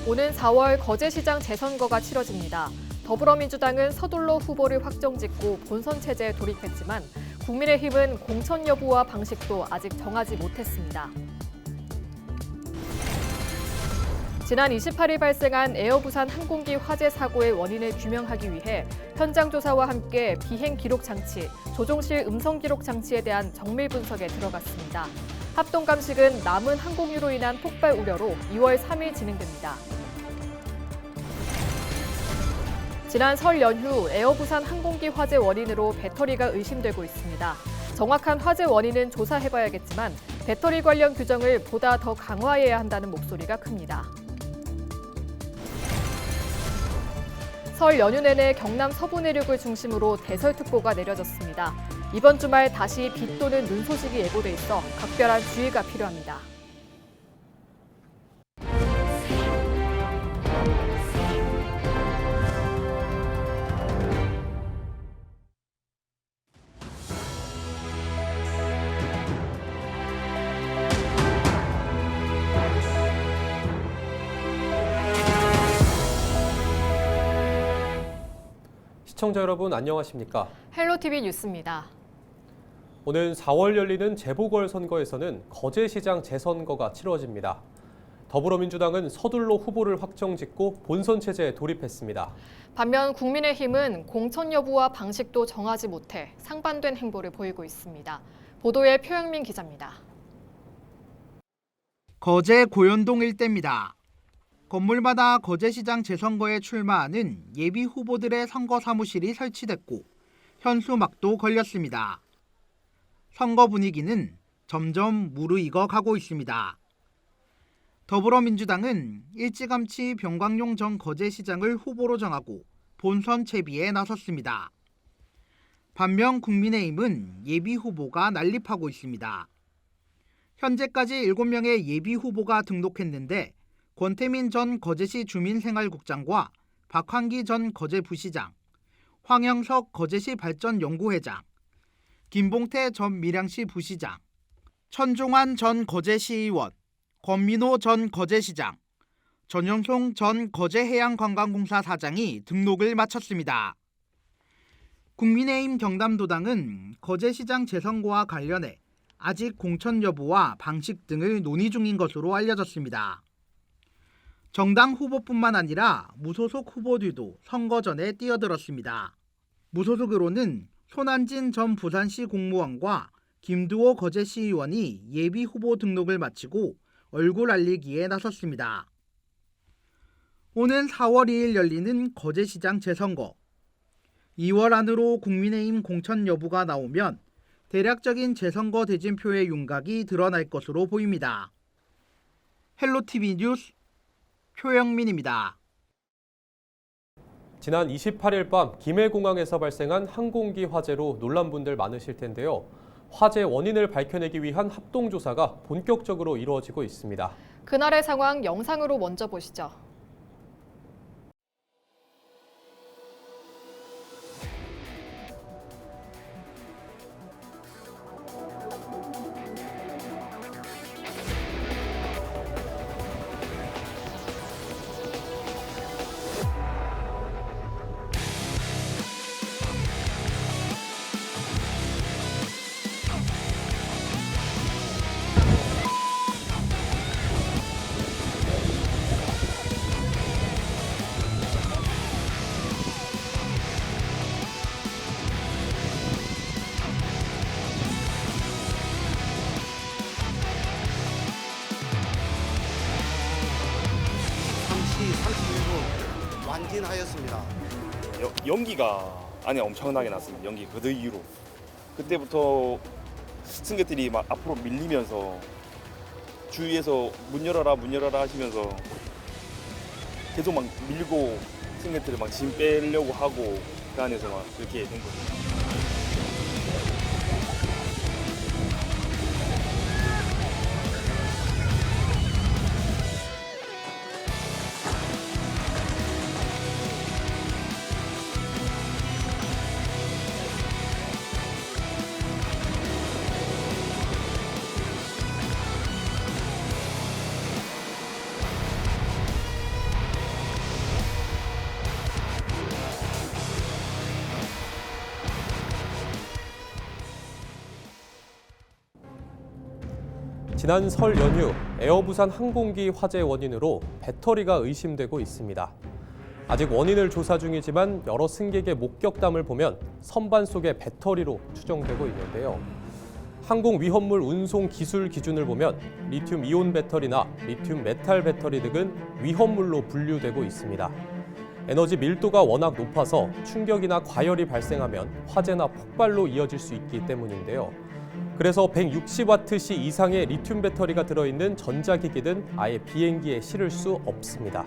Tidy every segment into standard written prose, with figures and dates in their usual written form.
오는 4월 거제시장 재선거가 치러집니다. 더불어민주당은 서둘러 후보를 확정짓고 본선 체제에 돌입했지만 국민의힘은 공천 여부와 방식도 아직 정하지 못했습니다. 지난 28일 발생한 에어부산 항공기 화재 사고의 원인을 규명하기 위해 현장 조사와 함께 비행 기록 장치, 조종실 음성 기록 장치에 대한 정밀 분석에 들어갔습니다. 합동 감식은 남은 항공유로 인한 폭발 우려로 2월 3일 진행됩니다. 지난 설 연휴 에어부산 항공기 화재 원인으로 배터리가 의심되고 있습니다. 정확한 화재 원인은 조사해봐야겠지만 배터리 관련 규정을 보다 더 강화해야 한다는 목소리가 큽니다. 설 연휴 내내 경남 서부 내륙을 중심으로 대설특보가 내려졌습니다. 이번 주말 다시 비 또는 눈 소식이 예보돼 있어 각별한 주의가 필요합니다. 시청자 여러분 안녕하십니까? 헬로티비 뉴스입니다. 오는 4월 열리는 재보궐선거에서는 거제시장 재선거가 치러집니다. 더불어민주당은 서둘러 후보를 확정짓고 본선 체제에 돌입했습니다. 반면 국민의힘은 공천 여부와 방식도 정하지 못해 상반된 행보를 보이고 있습니다. 보도에 표영민 기자입니다. 거제 고현동 일대입니다. 건물마다 거제시장 재선거에 출마하는 예비 후보들의 선거 사무실이 설치됐고 현수막도 걸렸습니다. 선거 분위기는 점점 무르익어 가고 있습니다. 더불어민주당은 일찌감치 병광용 전 거제시장을 후보로 정하고 본선 채비에 나섰습니다. 반면 국민의힘은 예비 후보가 난립하고 있습니다. 현재까지 7명의 예비 후보가 등록했는데 권태민 전 거제시 주민생활국장과 박환기 전 거제부시장, 황영석 거제시 발전연구회장, 김봉태 전 밀양시 부시장, 천종환 전 거제시의원, 권민호 전 거제시장, 전영송 전 거제해양관광공사 사장이 등록을 마쳤습니다. 국민의힘 경남도당은 거제시장 재선거와 관련해 아직 공천 여부와 방식 등을 논의 중인 것으로 알려졌습니다. 정당 후보뿐만 아니라 무소속 후보들도 선거 전에 뛰어들었습니다. 무소속으로는 손한진 전 부산시 공무원과 김두호 거제시의원이 예비 후보 등록을 마치고 얼굴 알리기에 나섰습니다. 오는 4월 2일 열리는 거제시장 재선거. 2월 안으로 국민의힘 공천 여부가 나오면 대략적인 재선거 대진표의 윤곽이 드러날 것으로 보입니다. 헬로티비 뉴스 표영민입니다. 지난 28일 밤 김해공항에서 발생한 항공기 화재로 놀란 분들 많으실 텐데요. 화재 원인을 밝혀내기 위한 합동조사가 본격적으로 이루어지고 있습니다. 그날의 상황 영상으로 먼저 보시죠. 완진하였습니다. 연기가 안에 엄청나게 났습니다. 연기 그 이후로 그때부터 승객들이 막 앞으로 밀리면서 주위에서 문 열어라 하시면서 계속 막 밀고 승객들을 막 짐 빼려고 하고 그 안에서 막 그렇게 된 거죠. 지난 설 연휴 에어부산 항공기 화재 원인으로 배터리가 의심되고 있습니다. 아직 원인을 조사 중이지만 여러 승객의 목격담을 보면 선반 속의 배터리로 추정되고 있는데요. 항공 위험물 운송 기술 기준을 보면 리튬 이온 배터리나 리튬 메탈 배터리 등은 위험물로 분류되고 있습니다. 에너지 밀도가 워낙 높아서 충격이나 과열이 발생하면 화재나 폭발로 이어질 수 있기 때문인데요. 그래서 160와트시 이상의 리튬 배터리가 들어있는 전자기기는 아예 비행기에 실을 수 없습니다.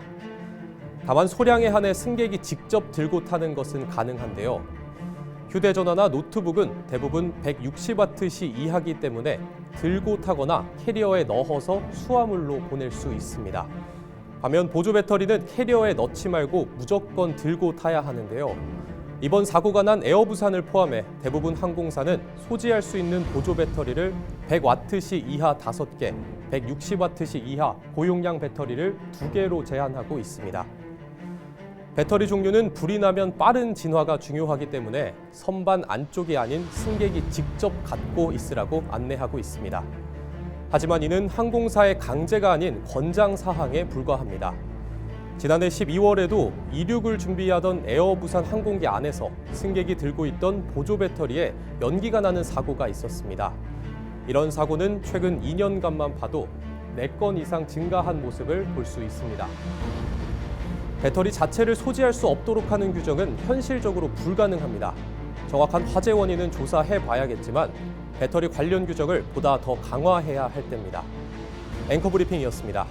다만 소량에 한해 승객이 직접 들고 타는 것은 가능한데요. 휴대전화나 노트북은 대부분 160와트시 이하기 때문에 들고 타거나 캐리어에 넣어서 수화물로 보낼 수 있습니다. 반면 보조 배터리는 캐리어에 넣지 말고 무조건 들고 타야 하는데요. 이번 사고가 난 에어부산을 포함해 대부분 항공사는 소지할 수 있는 보조 배터리를 100와트시 이하 5개, 160와트시 이하 고용량 배터리를 2개로 제한하고 있습니다. 배터리 종류는 불이 나면 빠른 진화가 중요하기 때문에 선반 안쪽이 아닌 승객이 직접 갖고 있으라고 안내하고 있습니다. 하지만 이는 항공사의 강제가 아닌 권장 사항에 불과합니다. 지난해 12월에도 이륙을 준비하던 에어부산 항공기 안에서 승객이 들고 있던 보조 배터리에 연기가 나는 사고가 있었습니다. 이런 사고는 최근 2년간만 봐도 4건 이상 증가한 모습을 볼 수 있습니다. 배터리 자체를 소지할 수 없도록 하는 규정은 현실적으로 불가능합니다. 정확한 화재 원인은 조사해 봐야겠지만 배터리 관련 규정을 보다 더 강화해야 할 때입니다. 앵커 브리핑이었습니다.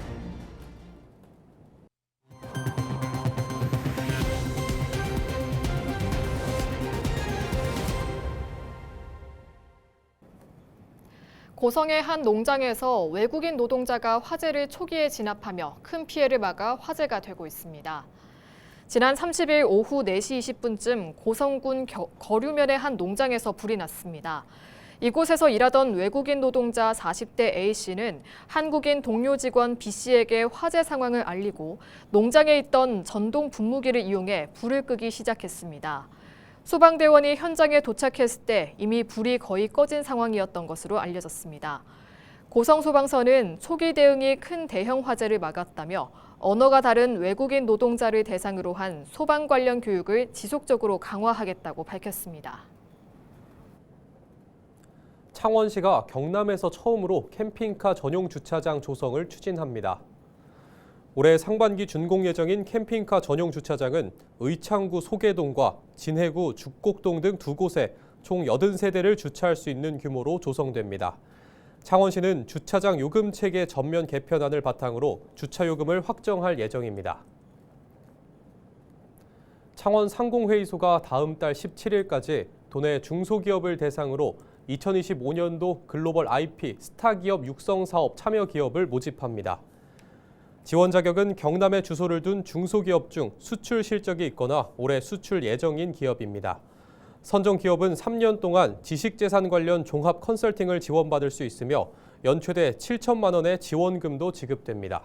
고성의 한 농장에서 외국인 노동자가 화재를 초기에 진압하며 큰 피해를 막아 화제가 되고 있습니다. 지난 30일 오후 4시 20분쯤 고성군 거류면의 한 농장에서 불이 났습니다. 이곳에서 일하던 외국인 노동자 40대 A씨는 한국인 동료 직원 B씨에게 화재 상황을 알리고 농장에 있던 전동 분무기를 이용해 불을 끄기 시작했습니다. 소방대원이 현장에 도착했을 때 이미 불이 거의 꺼진 상황이었던 것으로 알려졌습니다. 고성소방서는 초기 대응이 큰 대형 화재를 막았다며 언어가 다른 외국인 노동자를 대상으로 한 소방 관련 교육을 지속적으로 강화하겠다고 밝혔습니다. 창원시가 경남에서 처음으로 캠핑카 전용 주차장 조성을 추진합니다. 올해 상반기 준공 예정인 캠핑카 전용 주차장은 의창구 소계동과 진해구 죽곡동 등 2곳에 총 80세대를 주차할 수 있는 규모로 조성됩니다. 창원시는 주차장 요금 체계 전면 개편안을 바탕으로 주차 요금을 확정할 예정입니다. 창원 상공회의소가 다음 달 17일까지 도내 중소기업을 대상으로 2025년도 글로벌 IP 스타기업 육성 사업 참여 기업을 모집합니다. 지원 자격은 경남에 주소를 둔 중소기업 중 수출 실적이 있거나 올해 수출 예정인 기업입니다. 선정 기업은 3년 동안 지식재산 관련 종합 컨설팅을 지원받을 수 있으며 연최대 7천만 원의 지원금도 지급됩니다.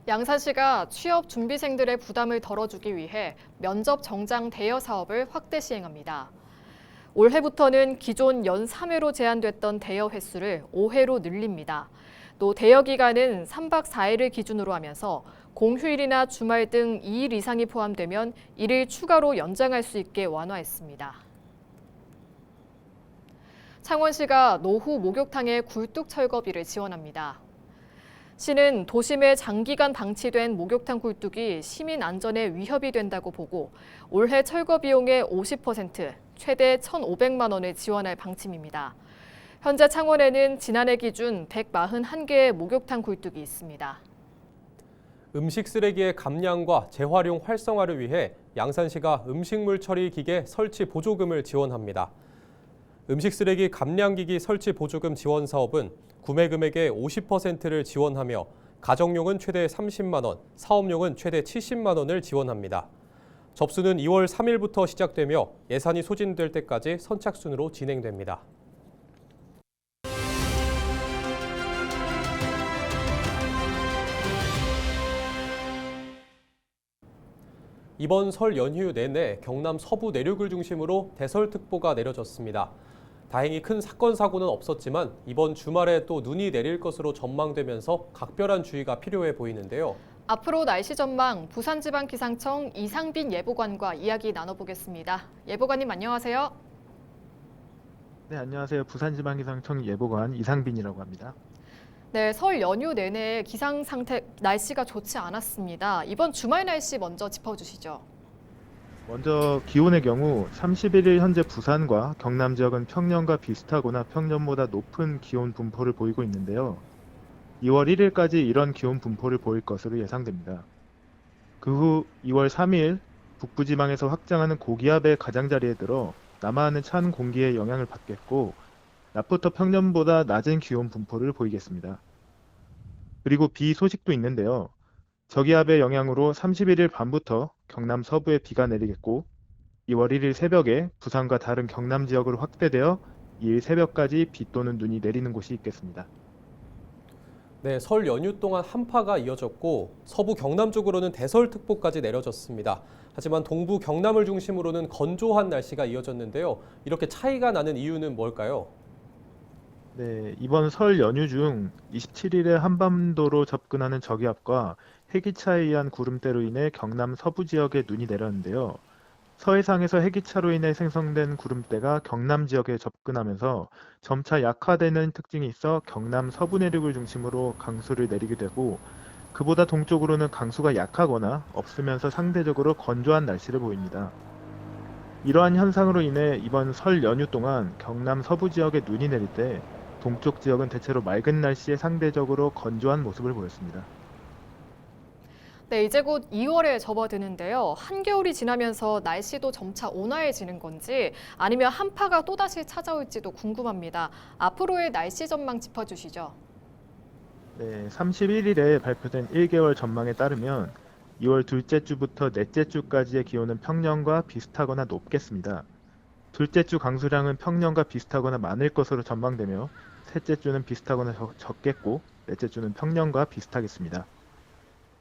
양산시가 취업 준비생들의 부담을 덜어주기 위해 면접 정장 대여 사업을 확대 시행합니다. 올해부터는 기존 연 3회로 제한됐던 대여 횟수를 5회로 늘립니다. 또 대여 기간은 3박 4일을 기준으로 하면서 공휴일이나 주말 등 2일 이상이 포함되면 1일 추가로 연장할 수 있게 완화했습니다. 창원시가 노후 목욕탕의 굴뚝 철거비를 지원합니다. 시는 도심에 장기간 방치된 목욕탕 굴뚝이 시민 안전에 위협이 된다고 보고 올해 철거 비용의 50%, 최대 1,500만 원을 지원할 방침입니다. 현재 창원에는 지난해 기준 141개의 목욕탕 굴뚝이 있습니다. 음식 쓰레기의 감량과 재활용 활성화를 위해 양산시가 음식물 처리 기계 설치 보조금을 지원합니다. 음식 쓰레기 감량기기 설치 보조금 지원 사업은 구매 금액의 50%를 지원하며 가정용은 최대 30만 원, 사업용은 최대 70만 원을 지원합니다. 접수는 2월 3일부터 시작되며 예산이 소진될 때까지 선착순으로 진행됩니다. 이번 설 연휴 내내 경남 서부 내륙을 중심으로 대설특보가 내려졌습니다. 다행히 큰 사건 사고는 없었지만 이번 주말에 또 눈이 내릴 것으로 전망되면서 각별한 주의가 필요해 보이는데요. 앞으로 날씨 전망 부산지방기상청 이상빈 예보관과 이야기 나눠보겠습니다. 예보관님 안녕하세요. 네, 안녕하세요. 부산지방기상청 예보관 이상빈이라고 합니다. 네, 설 연휴 내내 기상 상태 날씨가 좋지 않았습니다. 이번 주말 날씨 먼저 짚어주시죠. 먼저 기온의 경우 31일 현재 부산과 경남 지역은 평년과 비슷하거나 평년보다 높은 기온 분포를 보이고 있는데요. 2월 1일까지 이런 기온 분포를 보일 것으로 예상됩니다. 그 후 2월 3일 북부지방에서 확장하는 고기압의 가장자리에 들어 남하하는 찬 공기의 영향을 받겠고 낮부터 평년보다 낮은 기온 분포를 보이겠습니다. 그리고 비 소식도 있는데요. 저기압의 영향으로 31일 밤부터 경남 서부에 비가 내리겠고 2월 1일 새벽에 부산과 다른 경남 지역으로 확대되어 2일 새벽까지 비 또는 눈이 내리는 곳이 있겠습니다. 네, 설 연휴 동안 한파가 이어졌고 서부 경남 쪽으로는 대설특보까지 내려졌습니다. 하지만 동부 경남을 중심으로는 건조한 날씨가 이어졌는데요. 이렇게 차이가 나는 이유는 뭘까요? 네, 이번 설 연휴 중 27일에 한반도로 접근하는 저기압과 해기차에 의한 구름대로 인해 경남 서부 지역에 눈이 내렸는데요. 서해상에서 해기차로 인해 생성된 구름대가 경남 지역에 접근하면서 점차 약화되는 특징이 있어 경남 서부 내륙을 중심으로 강수를 내리게 되고 그보다 동쪽으로는 강수가 약하거나 없으면서 상대적으로 건조한 날씨를 보입니다. 이러한 현상으로 인해 이번 설 연휴 동안 경남 서부 지역에 눈이 내릴 때 동쪽 지역은 대체로 맑은 날씨에 상대적으로 건조한 모습을 보였습니다. 네, 이제 곧 2월에 접어드는데요. 한겨울이 지나면서 날씨도 점차 온화해지는 건지 아니면 한파가 또다시 찾아올지도 궁금합니다. 앞으로의 날씨 전망 짚어주시죠. 네, 31일에 발표된 1개월 전망에 따르면 2월 둘째 주부터 넷째 주까지의 기온은 평년과 비슷하거나 높겠습니다. 둘째 주 강수량은 평년과 비슷하거나 많을 것으로 전망되며 셋째 주는 비슷하거나 적겠고 넷째 주는 평년과 비슷하겠습니다.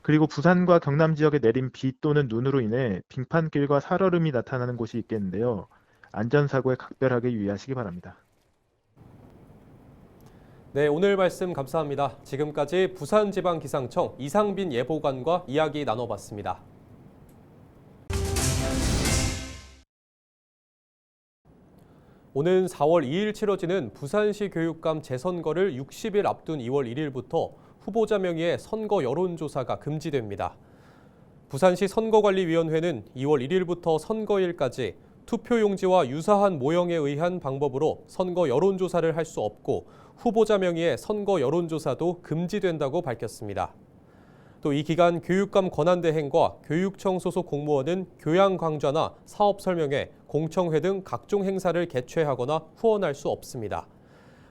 그리고 부산과 경남 지역에 내린 비 또는 눈으로 인해 빙판길과 살얼음이 나타나는 곳이 있겠는데요. 안전사고에 각별하게 유의하시기 바랍니다. 네, 오늘 말씀 감사합니다. 지금까지 부산지방기상청 이상빈 예보관과 이야기 나눠봤습니다. 오는 4월 2일 치러지는 부산시 교육감 재선거를 60일 앞둔 2월 1일부터 후보자 명의의 선거 여론조사가 금지됩니다. 부산시 선거관리위원회는 2월 1일부터 선거일까지 투표용지와 유사한 모형에 의한 방법으로 선거 여론조사를 할 수 없고 후보자 명의의 선거 여론조사도 금지된다고 밝혔습니다. 또 이 기간 교육감 권한대행과 교육청 소속 공무원은 교양 강좌나 사업 설명회, 공청회 등 각종 행사를 개최하거나 후원할 수 없습니다.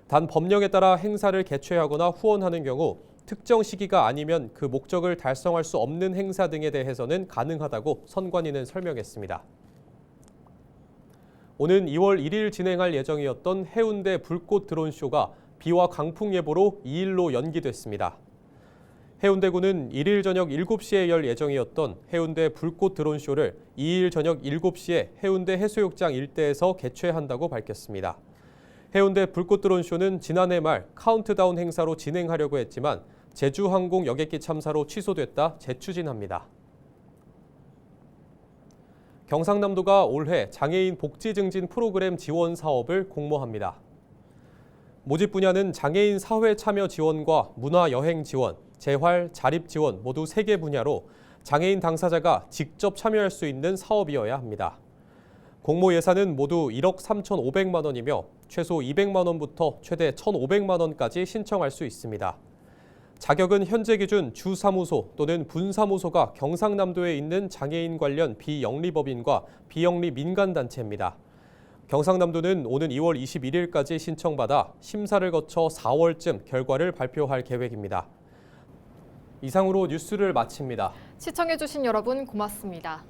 단 법령에 따라 행사를 개최하거나 후원하는 경우 특정 시기가 아니면 그 목적을 달성할 수 없는 행사 등에 대해서는 가능하다고 선관위는 설명했습니다. 오는 2월 1일 진행할 예정이었던 해운대 불꽃 드론쇼가 비와 강풍 예보로 2일로 연기됐습니다. 해운대구는 1일 저녁 7시에 열 예정이었던 해운대 불꽃 드론쇼를 2일 저녁 7시에 해운대 해수욕장 일대에서 개최한다고 밝혔습니다. 해운대 불꽃 드론쇼는 지난해 말 카운트다운 행사로 진행하려고 했지만 제주항공 여객기 참사로 취소됐다 재추진합니다. 경상남도가 올해 장애인 복지 증진 프로그램 지원 사업을 공모합니다. 모집 분야는 장애인 사회 참여 지원과 문화 여행 지원, 재활, 자립 지원 모두 3개 분야로 장애인 당사자가 직접 참여할 수 있는 사업이어야 합니다. 공모 예산은 모두 1억 3,500만 원이며 최소 200만 원부터 최대 1,500만 원까지 신청할 수 있습니다. 자격은 현재 기준 주사무소 또는 분사무소가 경상남도에 있는 장애인 관련 비영리법인과 비영리 민간단체입니다. 경상남도는 오는 2월 21일까지 신청받아 심사를 거쳐 4월쯤 결과를 발표할 계획입니다. 이상으로 뉴스를 마칩니다. 시청해주신 여러분 고맙습니다.